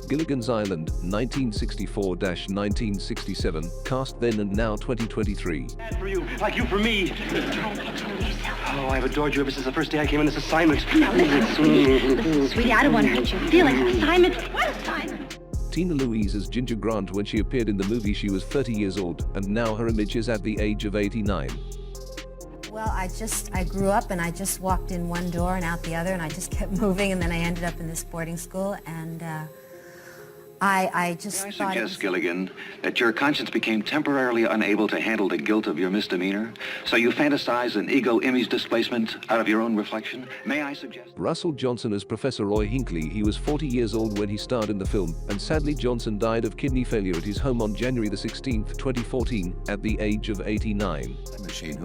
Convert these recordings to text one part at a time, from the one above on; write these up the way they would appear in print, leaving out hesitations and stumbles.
Gilligan's Island, 1964-1967, cast then and now 2023. For you, like you for me. Oh, I've adored you ever since the first day I came in this assignment. Now listen, sweetie, I don't want to hurt your feelings. Assignment? What assignment? Tina Louise as Ginger Grant. When she appeared in the movie, she was 30 years old, and now her image is at the age of 89. Well, I grew up and I just walked in one door and out the other, and I just kept moving, and then I ended up in this boarding school, and I just thought I suggest, Gilligan, that your conscience became temporarily unable to handle the guilt of your misdemeanor, so you fantasized an ego image displacement out of your own reflection. May I suggest? Russell Johnson as Professor Roy Hinckley. He was 40 years old when he starred in the film, and sadly Johnson died of kidney failure at his home on January the 16th, 2014, at the age of 89. Machine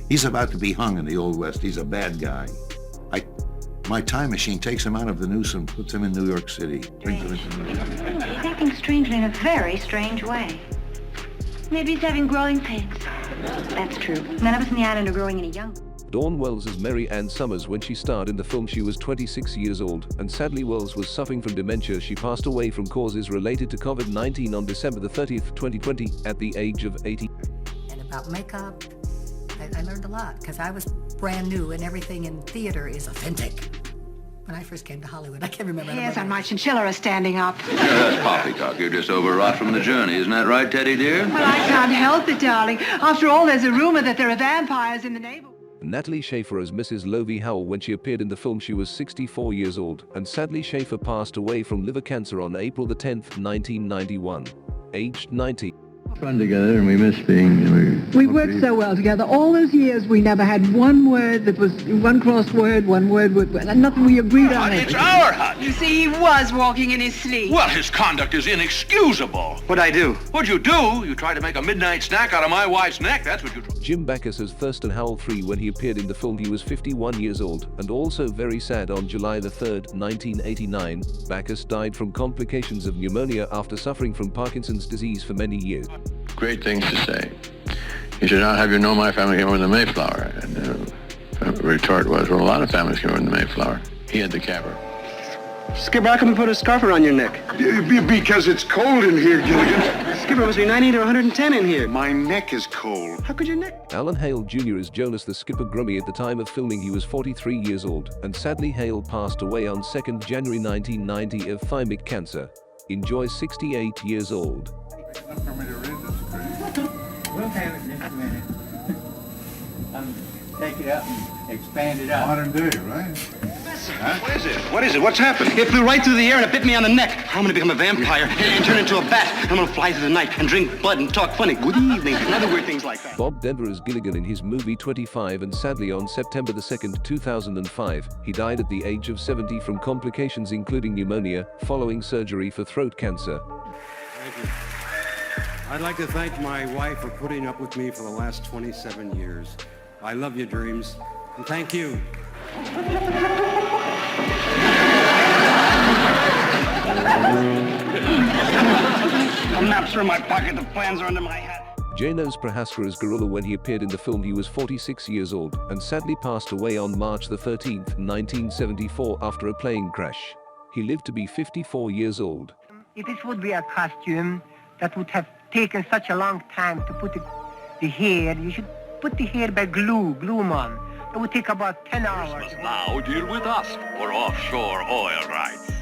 he's about to be hung in the Old West. He's a bad guy. My time machine takes him out of the noose and puts him in New York City. Brings him into New York. He's acting strangely in a very strange way. Maybe he's having growing pains. That's true. None of us in the island are growing any younger. Dawn Wells as Mary Ann Summers. When she starred in the film, she was 26 years old, and sadly Wells was suffering from dementia. She passed away from causes related to COVID-19 on December the 30th, 2020, at the age of 80. And about makeup, I learned a lot, because I was brand new and everything in theater is authentic. When I first came to Hollywood, I can't remember. Yes, and my chinchilla is standing up. Yeah, that's poppycock. You're just overwrought from the journey. Isn't that right, Teddy dear? Well, I can't help it, darling. After all, there's a rumor that there are vampires in the neighborhood. Natalie Schafer as Mrs. Lovey Howell. When she appeared in the film, she was 64 years old, and sadly Schafer passed away from liver cancer on April the 10th, 1991, aged 90. Fun together, and we miss being. We worked so well together. All those years, we never had one word that was one crossword, one word, and nothing we agreed on. It's our hut. You see, he was walking in his sleep. Well, his conduct is inexcusable. What'd I do? What'd you do? You tried to make a midnight snack out of my wife's neck. That's what you tried. Jim Backus as Thurston Howell III. When he appeared in the film, he was 51 years old, and also very sad. On July the 3rd, 1989, Backus died from complications of pneumonia after suffering from Parkinson's disease for many years. Great things to say. You should not have your Know My Family came over in the Mayflower. And the retort was, well, a lot of families came over in the Mayflower. He had the capper. Skipper, how come you put a scarf around your neck? Because it's cold in here, Gilligan. Skipper, must be 90 to 110 in here. My neck is cold. How could your neck? Alan Hale Jr. as Jonas the Skipper Grummy. At the time of filming, he was 43 years old, and sadly Hale passed away on 2nd January 1990 of thymic cancer. Enjoy 68 years old. We'll have it in just a minute. Take it up and expand it out. Modern day, right? Huh? What is it? What is it? What's happened? It flew right through the air and it bit me on the neck. I'm gonna become a vampire and turn into a bat. I'm gonna fly through the night and drink blood and talk funny. Good evening. And other weird things like that. Bob Denver as Gilligan in his movie 25, and sadly on September the 2nd, 2005, he died at the age of 70 from complications including pneumonia following surgery for throat cancer. Thank you. I'd like to thank my wife for putting up with me for the last 27 years. I love you, Dreams, and thank you. The maps are in my pocket, the plans are under my hat. Janos Prohaska as Gorilla. When he appeared in the film, he was 46 years old, and sadly passed away on March the 13th, 1974 after a plane crash. He lived to be 54 years old. If this would be a costume that would have taken such a long time to put the hair, you should put the hair by glue on. It would take about 10 hours. You must now deal with us for offshore oil rights.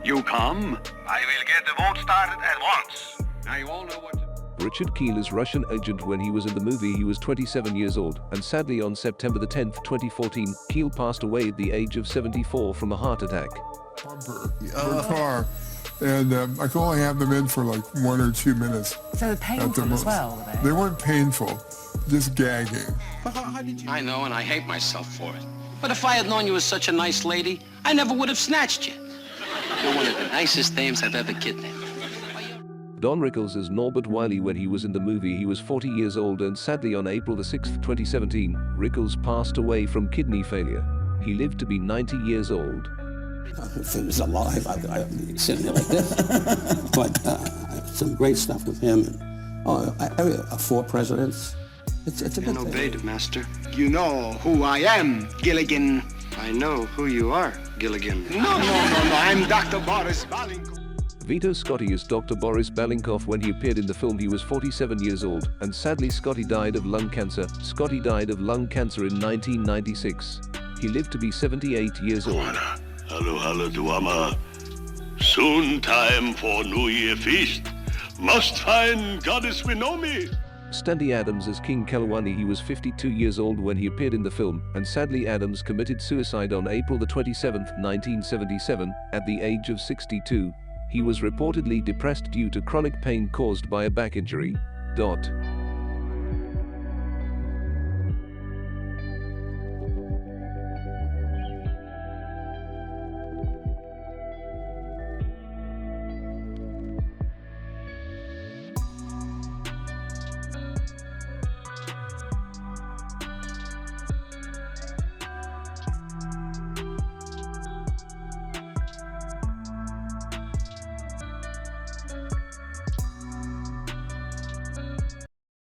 You come, I will get the vote started at once. Now you all know what to do. Richard Keel as Russian agent. When he was in the movie, he was 27 years old, and sadly on September the 10th, 2014, Keel passed away at the age of 74 from a heart attack. Bumper for a car. And I could only have them in for like 1 or 2 minutes. So they're painful as well, were they? They weren't painful, just gagging. I know, and I hate myself for it. But if I had known you were such a nice lady, I never would have snatched you. You're one of the nicest dames I've ever kidnapped. Don Rickles as Norbert Wiley. When he was in the movie, he was 40 years old, and sadly on April the 6th, 2017, Rickles passed away from kidney failure. He lived to be 90 years old. If he was alive, I'd be sitting there like this. But some great stuff with him. And, 4 presidents. It's a good thing. Obeyed, Master. You know who I am, Gilligan. I know who you are, Gilligan. No, I'm Dr. Boris Valenko. Vito Scotti as Dr. Boris Balinkoff. When he appeared in the film, he was 47 years old, and sadly Scotti died of lung cancer. Scotti died of lung cancer in 1996. He lived to be 78 years old. Hello, Duama. Soon time for New Year feast. Must find Goddess Winomi. Stanley Adams as King Kalawani. He was 52 years old when he appeared in the film, and sadly Adams committed suicide on April 27, 1977, at the age of 62. He was reportedly depressed due to chronic pain caused by a back injury.